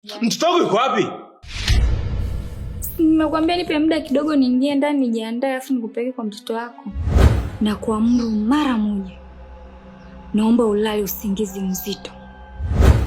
Mtoto wako yuko wapi? Nimekwambia nipe muda kidogo niingie ndani nijiandae afu nikupeleke kwa mtoto wako. Na kuamuru mara moja. Naomba ulale usingizi mzito.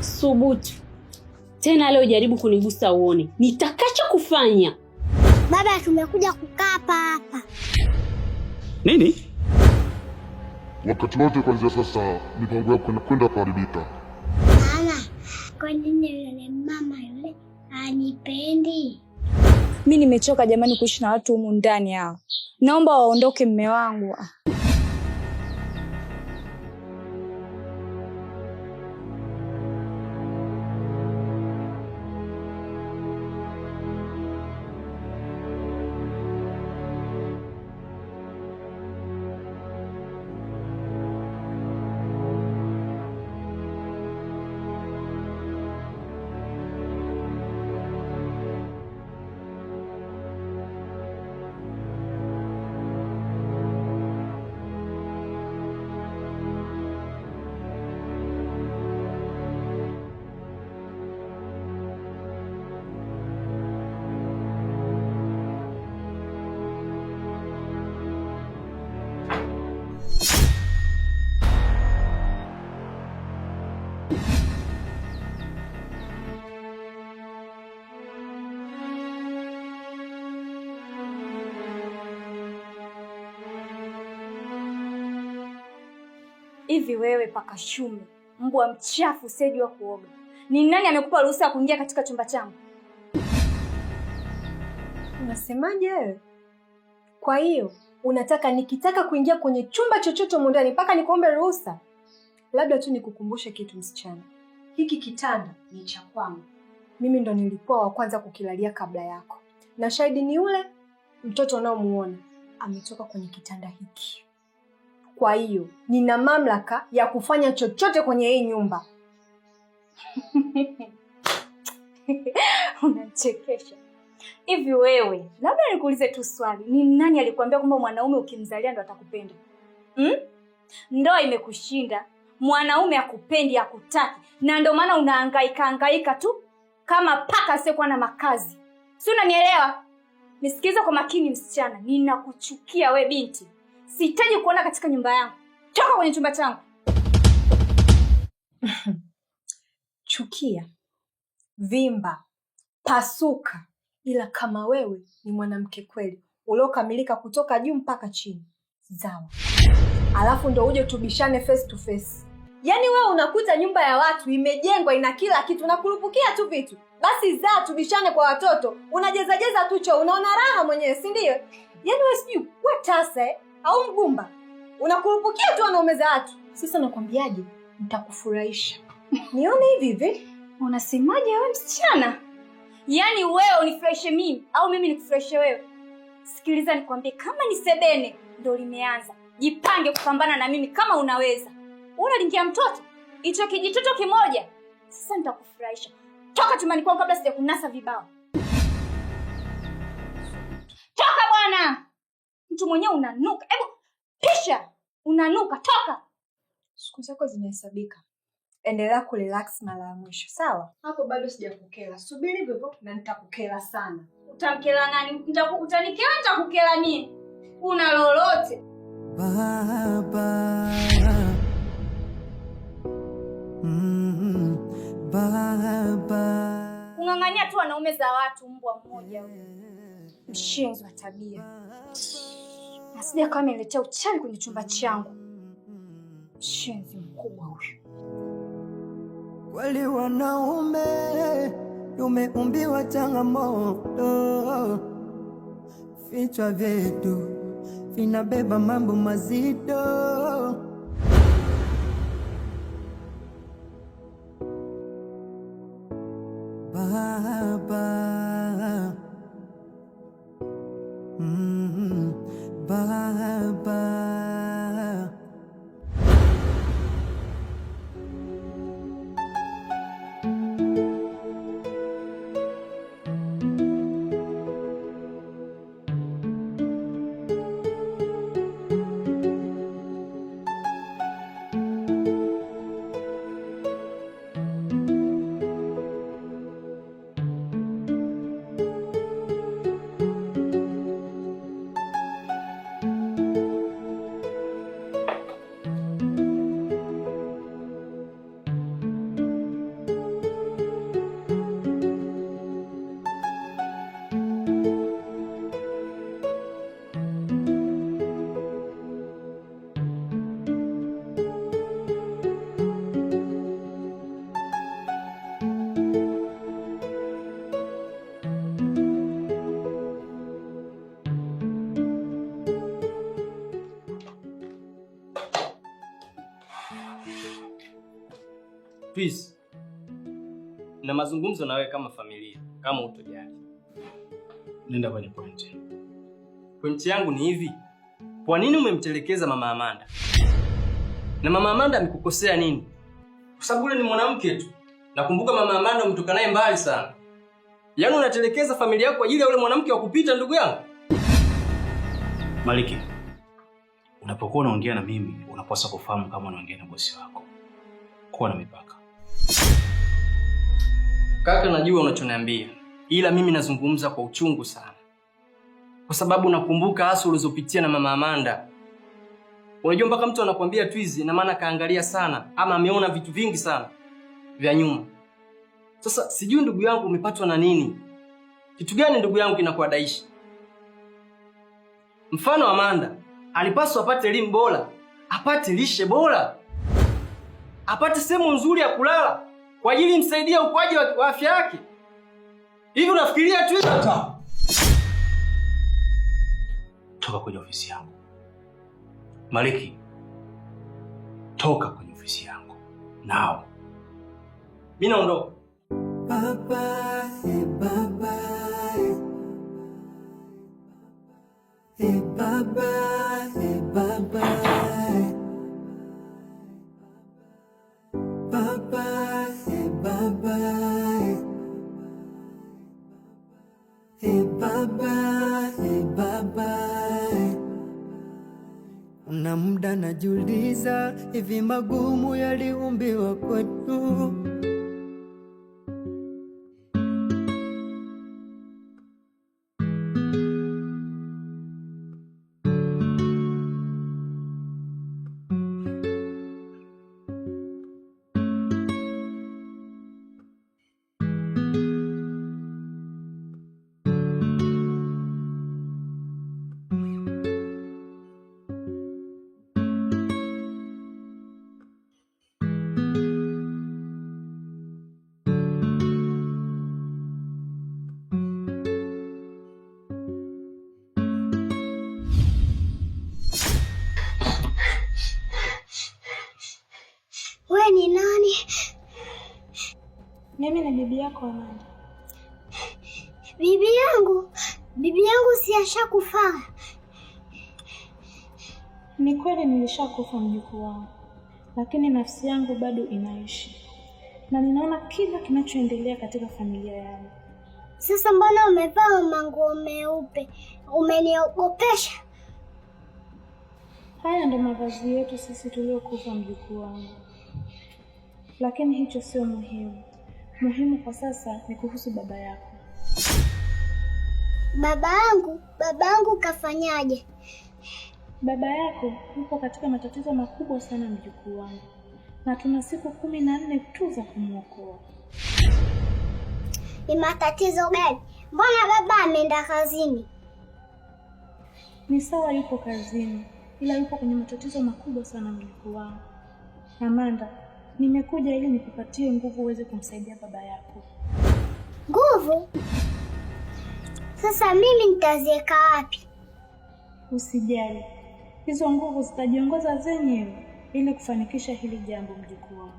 Subutu. Tena leo jaribu kunigusa uone. Nitakacho kufanya. Baba, tumekuja kukaa hapa. Nini? Wakati wote kuanzia sasa mipango yako kwenda kuharibika. Mama, kwa nini yule mama yule anipendi? Mimi nimechoka jamani kuishi na watu humu ndani hao. Naomba waondoke mume wangu. Hivi wewe paka shume, mbwa mchafu usijua kuoga. Ni nani amekupa ruhusa kuingia katika chumba changu? Unasemaje wewe? Kwa hiyo unataka nikitaka kuingia kwenye chumba chochote ndani mpaka nikuombe ruhusa? Labda tu nikukumbushe kitu msichana. Hiki kitanda ni cha kwangu. Mimi ndo nilikuwa wa kwanza kukilalia kabla yako. Na shahidi ni yule mtoto unaomuona ametoka kwenye kitanda hiki. Kwa hiyo nina mamlaka ya kufanya chochote kwenye hii nyumba. Unachekesha. Hivi wewe, labda nikuulize tu swali. Ni nani alikwambia kwamba mwanaume ukimzalia ndo atakupenda? Ndoa imekushinda. Mwanaume akupendi, akutaki. Na ndio maana unahangaika tu kama paka asiyekuwa na makazi. Si unanielewa? Nisikilize kwa makini msichana. Ninakuchukia we binti. Sihitaji kuona katika nyumba yangu. Toka kwenye chumba changu. Chukia, vimba, pasuka, ila kama wewe ni mwanamke kweli uliokamilika kutoka juu mpaka chini, zawa. Alafu ndo uje tubishane face to face. Yaani wewe unakuta nyumba ya watu imejengwa ina kila kitu, unakurupukia tu vitu. Basi zaa tubishane kwa watoto, unajeza tu choo, unaona raha mwenyewe, si ndio? Yaani wewe sijui wewe tasa au mgumba. Unakurupukia tu wanaume za watu. Sasa nakwambiaje? Nitakufurahisha. Nione hivi. Unasemaje wewe msichana? Yaani wewe unifurahishe mimi au mimi nikufurahishe wewe? Sikiliza nikwambie, kama ni sebene ndio limeanza. Jipange kupambana na mimi kama unaweza. Unalingia mtoto? Hicho kijitoto kimoja. Sasa nitakufurahisha. Toka chumbani kwangu kabla sijakunasa vibao. Toka bwana. Mtu mwenyewe unanuka. Hebu pisha. Unanuka, toka. Siku zako zinahesabika. Endelea kurelax mara ya mwisho, sawa? Hapo bado sijakukela. Subiri hivyo na nitakukela sana. Utamkela nani? Utanikela nitakukela mimi. Una lolote? Baba. Baba. Ungangania tu wanaume za watu, mbwa mmoja huyo. Mshenzi wa tabia. Nasija kama niletea uchawi kwenye chumba changu. Mshenzi mkubwa huyo. Kweli wanaume tumeumbiwa changamoto, vichwa vyetu vinabeba mambo mazito. Baba. Baba. Twiz, na mazungumzo na wewe kama familia, kama utojali. Nenda kwenye point. Point yangu ni hivi. Kwa nini umemtelekeza mama Amanda? Na mama Amanda amekukosea nini? Kwa sababu yule ni mwanamke tu. Nakumbuka mama Amanda umetoka naye mbali sana. Yaani unatelekeza familia yako kwa ajili ya yule mwanamke wa kupita, ndugu yangu? Maliki, unapokuwa unaongea na mimi, unapaswa kufahamu kama unaongea na bosi wako. Kuwa na mipaka. Kaka, najua unachoniambia, ila mimi nazungumza kwa uchungu sana. Kwa sababu nakumbuka hasa ulizopitia na mama Amanda. Unajua mpaka mtu anakuambia Twiz, na maana kaangalia sana ama ameona vitu vingi sana vya nyuma. Sasa sijui ndugu yangu umepatwa na nini? Kitu gani ndugu yangu kinakuadaisha? Mfano Amanda alipaswa apate elimu bora, apate lishe bora, apate sehemu nzuri ya kulala kwa ajili imsaidia ukuaji wa afya yake. Hivi unafikiria Twiz? Toka kwenye ofisi yangu. Maliki, toka kwenye ofisi yangu. Nao. Mimi naondoka. Baba, baba, baba, baba, baba, baba, baba, baba. Una muda najiuliza, hivi magumu yaliumbiwa kwetu? Wewe ni nani? Mimi ni bibi yako Amanda. Bibi yangu? Bibi yangu si ashakufa? Ni kweli nilishakufa mjukuu wangu, lakini nafsi yangu bado inaishi. Na ninaona kila kinachoendelea katika familia yangu. Sasa mbona umevaa manguo meupe? Umeniogopesha. Haya ndo mavazi yetu sisi tuliokufa mjukuu wangu. Lakini hicho sio muhimu. Muhimu kwa sasa ni kuhusu baba yako. Baba yangu kafanyaje? Baba yako yupo katika matatizo makubwa sana mjukuu wangu. Na tuna siku 14 tu za kumuokoa. Ni matatizo gani? Mbona baba ameenda kazini? Ni sawa yupo kazini, ila yupo kwenye matatizo makubwa sana mjukuu wangu. Amanda, nimekuja ili nikupatie nguvu uweze kumsaidia baba yako. Nguvu? Sasa mimi nitaziweka wapi? Usijali. Hizo nguvu zitajiongoza zenyewe ili kufanikisha hili jambo mjukuu wangu.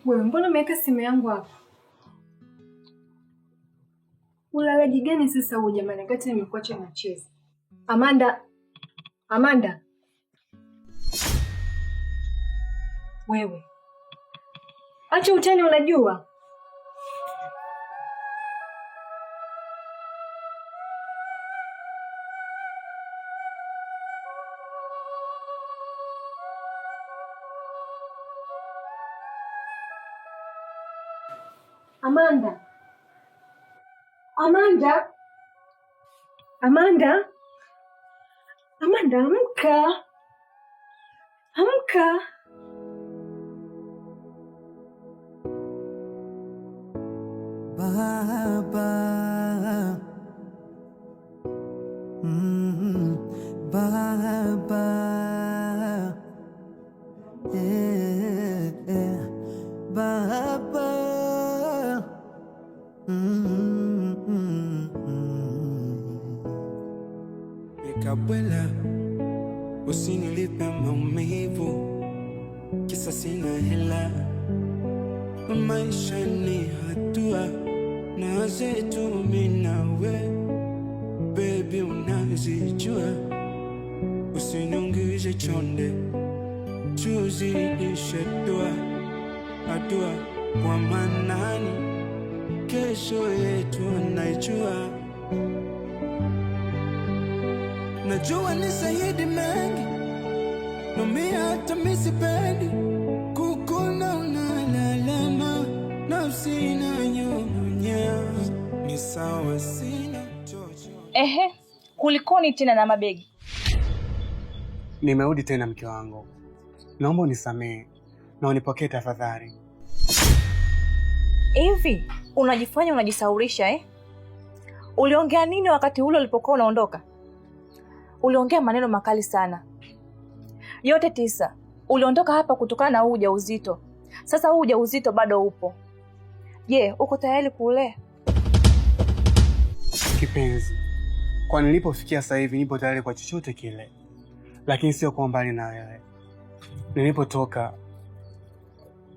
Wewe mbona umeweka simu yangu hapa? Ulalaji gani sasa huo jamani, wakati nimekuacha nacheza? Amanda. Wewe. Acha utani unajua. Amanda. Amanda, amka. Amka. Baba, Baba, Baba, Nikabwela, usinilipe maumivu, kisa sina hela. Maisha ni hatua na zetu mimi nawe, baby unazijua. Usiniungize chonde, tuzidishe dua, adua kwa manani, kesho yetu naijua. Najua ni zaidi mengi, nomia hata misipendi kukuna unalalama, nafsi inanyonya, ni sawa sina chocho. Ehe, kulikoni tena na mabegi? Nimerudi tena mke wangu. Naomba unisamehe na unipokee tafadhali. Hivi, unajifanya unajisaurisha Uliongea nini wakati ule ulipokuwa unaondoka? Uliongea maneno makali sana. Yote 9. Uliondoka hapa kutokana na ujauzito. Sasa ujauzito bado upo. Je, uko tayari kulea? Kipenzi, kwa nilipofikia sasa hivi nipo tayari kwa chochote kile. Lakini sio kwa mbali na wewe. Nilipotoka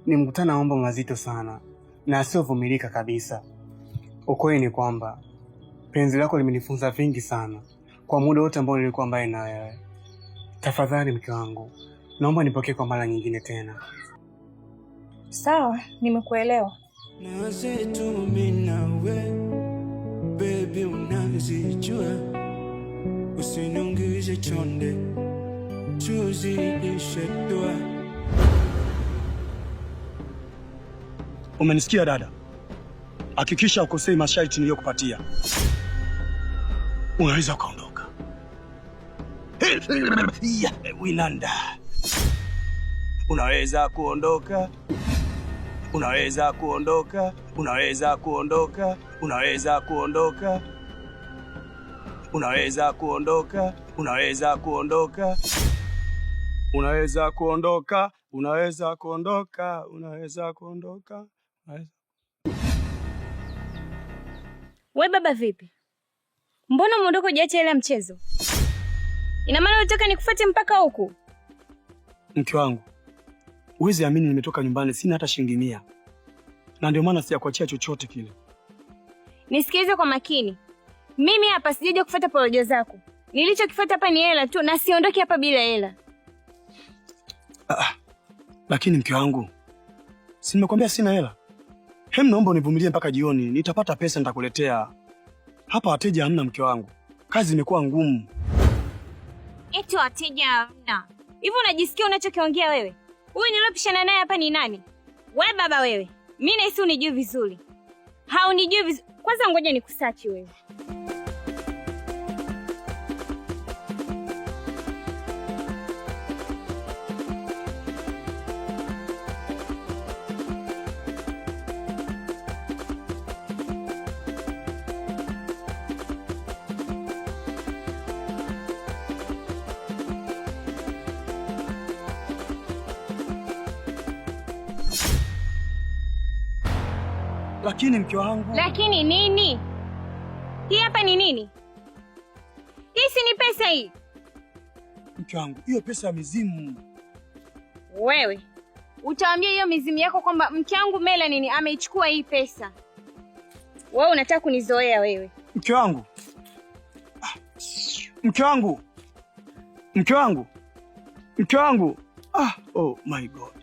nimekutana mambo mazito sana na asiyovumilika kabisa. Ukweli ni kwamba penzi lako limenifunza vingi sana kwa muda wote ambao nilikuwa mbali na wewe. Tafadhali mke wangu, naomba nipokee kwa mara nyingine tena. Sawa, nimekuelewa. Na zetu mimi nawe, baby unazijua. Usiniungize chonde, tuzidishe dua. Umenisikia dada? Hakikisha ukosei masharti niliyokupatia. Unaweza kuondoka. Winanda. Unaweza kuondoka. Unaweza kuondoka. Unaweza kuondoka. Unaweza kuondoka. Unaweza kuondoka. Unaweza kuondoka. Unaweza kuondoka. Unaweza kuondoka. Unaweza kuondoka. We baba vipi? Mbona umeondoka hujaacha ile mchezo? Ina maana unataka nikufuate mpaka huku? Mke wangu, huwezi amini nimetoka nyumbani sina hata shilingi 100. Na ndio maana sijakuachia chochote kile. Nisikilize kwa makini. Mimi hapa sijaje kufuata porojo zako. Nilichokifuata hapa ni hela tu na siondoki hapa bila hela. Lakini mke wangu, si nimekwambia sina hela? Naomba univumilie mpaka jioni, nitapata pesa nitakuletea. Hapa wateja hamna mke wangu. Kazi imekuwa ngumu. Eti wateja hamna. Hivi unajisikia unachokiongea wewe? Huyu nilopishana naye hapa ni nani? Wewe baba wewe. Mimi nahisi unijui vizuri. Haunijui vizuri. Kwanza ngoja nikusachi wewe. Lakini mke wangu. Lakini nini? Hii hapa ni nini? Hii si ni pesa hii? Mke wangu, hiyo pesa ya mizimu. Wewe, utaambia hiyo mizimu yako kwamba mke wangu Melanie ameichukua hii pesa. Wewe unataka kunizoea wewe. Mke wangu. Mke wangu. Mke wangu. Mke wangu. Oh my God.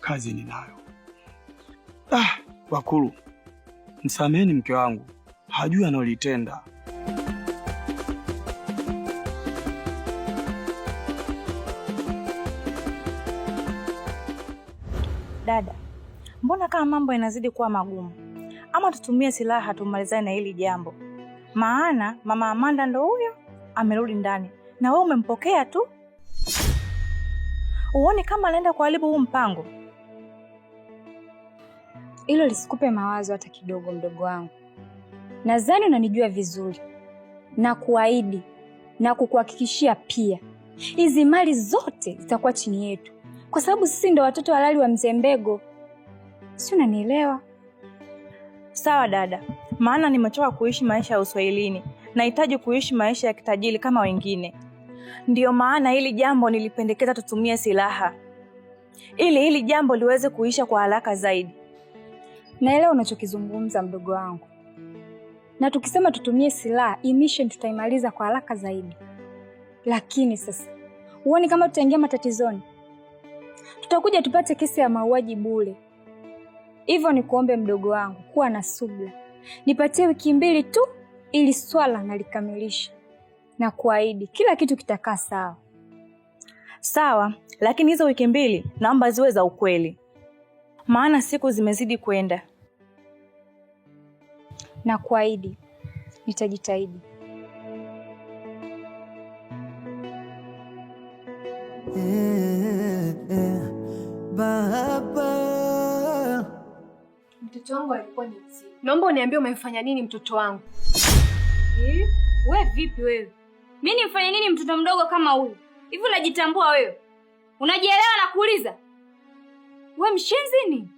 Kazi ninayo. Wakulu, msameheni mke wangu. Hajui analotenda. Dada, mbona kama mambo yanazidi kuwa magumu? ama tutumie silaha tumalizane na hili jambo, maana mama Amanda ndo huyo amerudi ndani na wewe umempokea tu. Uone kama anaenda kuharibu huu mpango. Hilo lisikupe mawazo hata kidogo, mdogo wangu. Nadhani unanijua vizuri na kuahidi na kukuhakikishia pia, hizi mali zote zitakuwa chini yetu, kwa sababu sisi ndo watoto halali wa Mzee Mbego. Si unanielewa? Sawa dada, maana nimechoka kuishi maisha ya uswahilini. Nahitaji kuishi maisha ya kitajiri kama wengine. Ndiyo maana hili jambo nilipendekeza tutumie silaha, ili hili jambo liweze kuisha kwa haraka zaidi. Naelewa unachokizungumza mdogo wangu. Na tukisema tutumie silaha, mission tutaimaliza kwa haraka zaidi. Lakini sasa, uone kama tutaingia matatizoni. Tutakuja tupate kesi ya mauaji bure. Hivyo ni kuombe mdogo wangu, kuwa na subira. Nipatie wiki 2 tu ili swala nalikamilisha. Na kuahidi kila kitu kitakaa sawa. Sawa, lakini hizo wiki 2 naomba ziwe za ukweli. Maana siku zimezidi kwenda. Na kuahidi nitajitahidi. Baba, mtoto wangu alikuwa ni mzima. Naomba uniambie umemfanya nini mtoto wangu? Wewe vipi wewe? Mimi nimfanye nini mtoto mdogo kama huyu? Hivi unajitambua wewe? Unajielewa na kuuliza? Wewe mshenzi ni?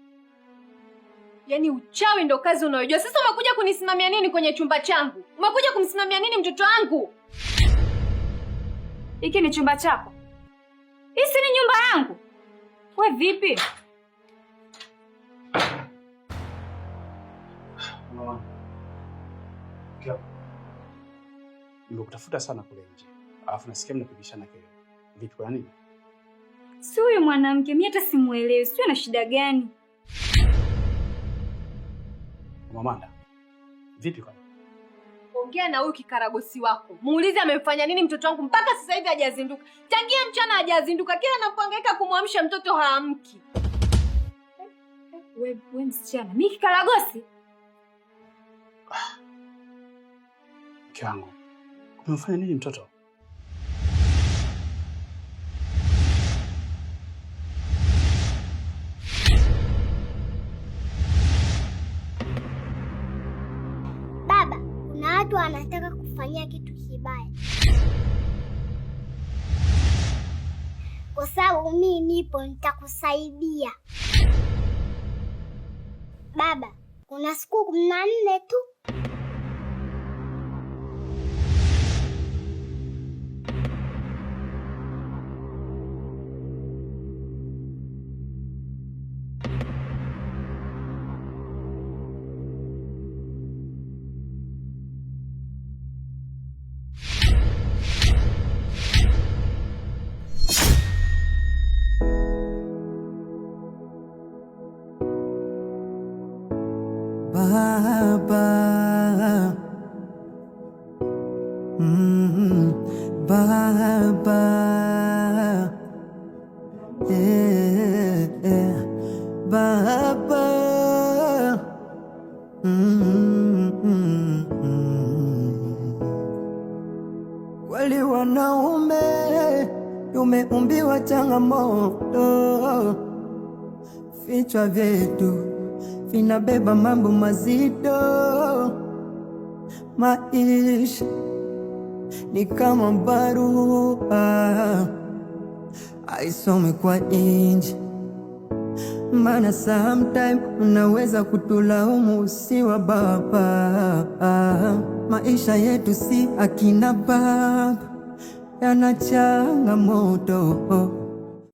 Yaani uchawi ndo kazi unayojua. Sasa umekuja kunisimamia nini kwenye chumba changu? Umekuja kumsimamia nini mtoto wangu? Hiki ni chumba chako? Hii si ni nyumba yangu? Wewe vipi? Mama. Nimekutafuta sana kule nje. Alafu nasikia mnapigishana kelele. Vipi kwa nini? Si huyu mwanamke, mimi hata simuelewi. Sio na shida gani? Amanda. Vipi kwa nini? Ongea na huyu kikaragosi wako. Muulize amemfanya nini mtoto wangu mpaka sasa hivi hajazinduka. Tangia mchana hajazinduka. Kila napohangaika kumwamsha mtoto haamki. Wewe msichana, mimi kikaragosi? Mke wangu. Umemfanya nini mtoto? Baba, kuna watu wanataka kufanyia kitu kibaya. Kwa sababu mimi nipo nitakusaidia. Baba, kuna siku 14 tu. Baba, Baba, Baba, Kweli wanaume tumeumbiwa changamoto, vichwa vyetu vinabeba mambo mazito. Maisha ni kama barua haisome kwa inji, maana sometime unaweza kutulaumu usiwa baba. Maisha yetu si akina baba, yana changamoto.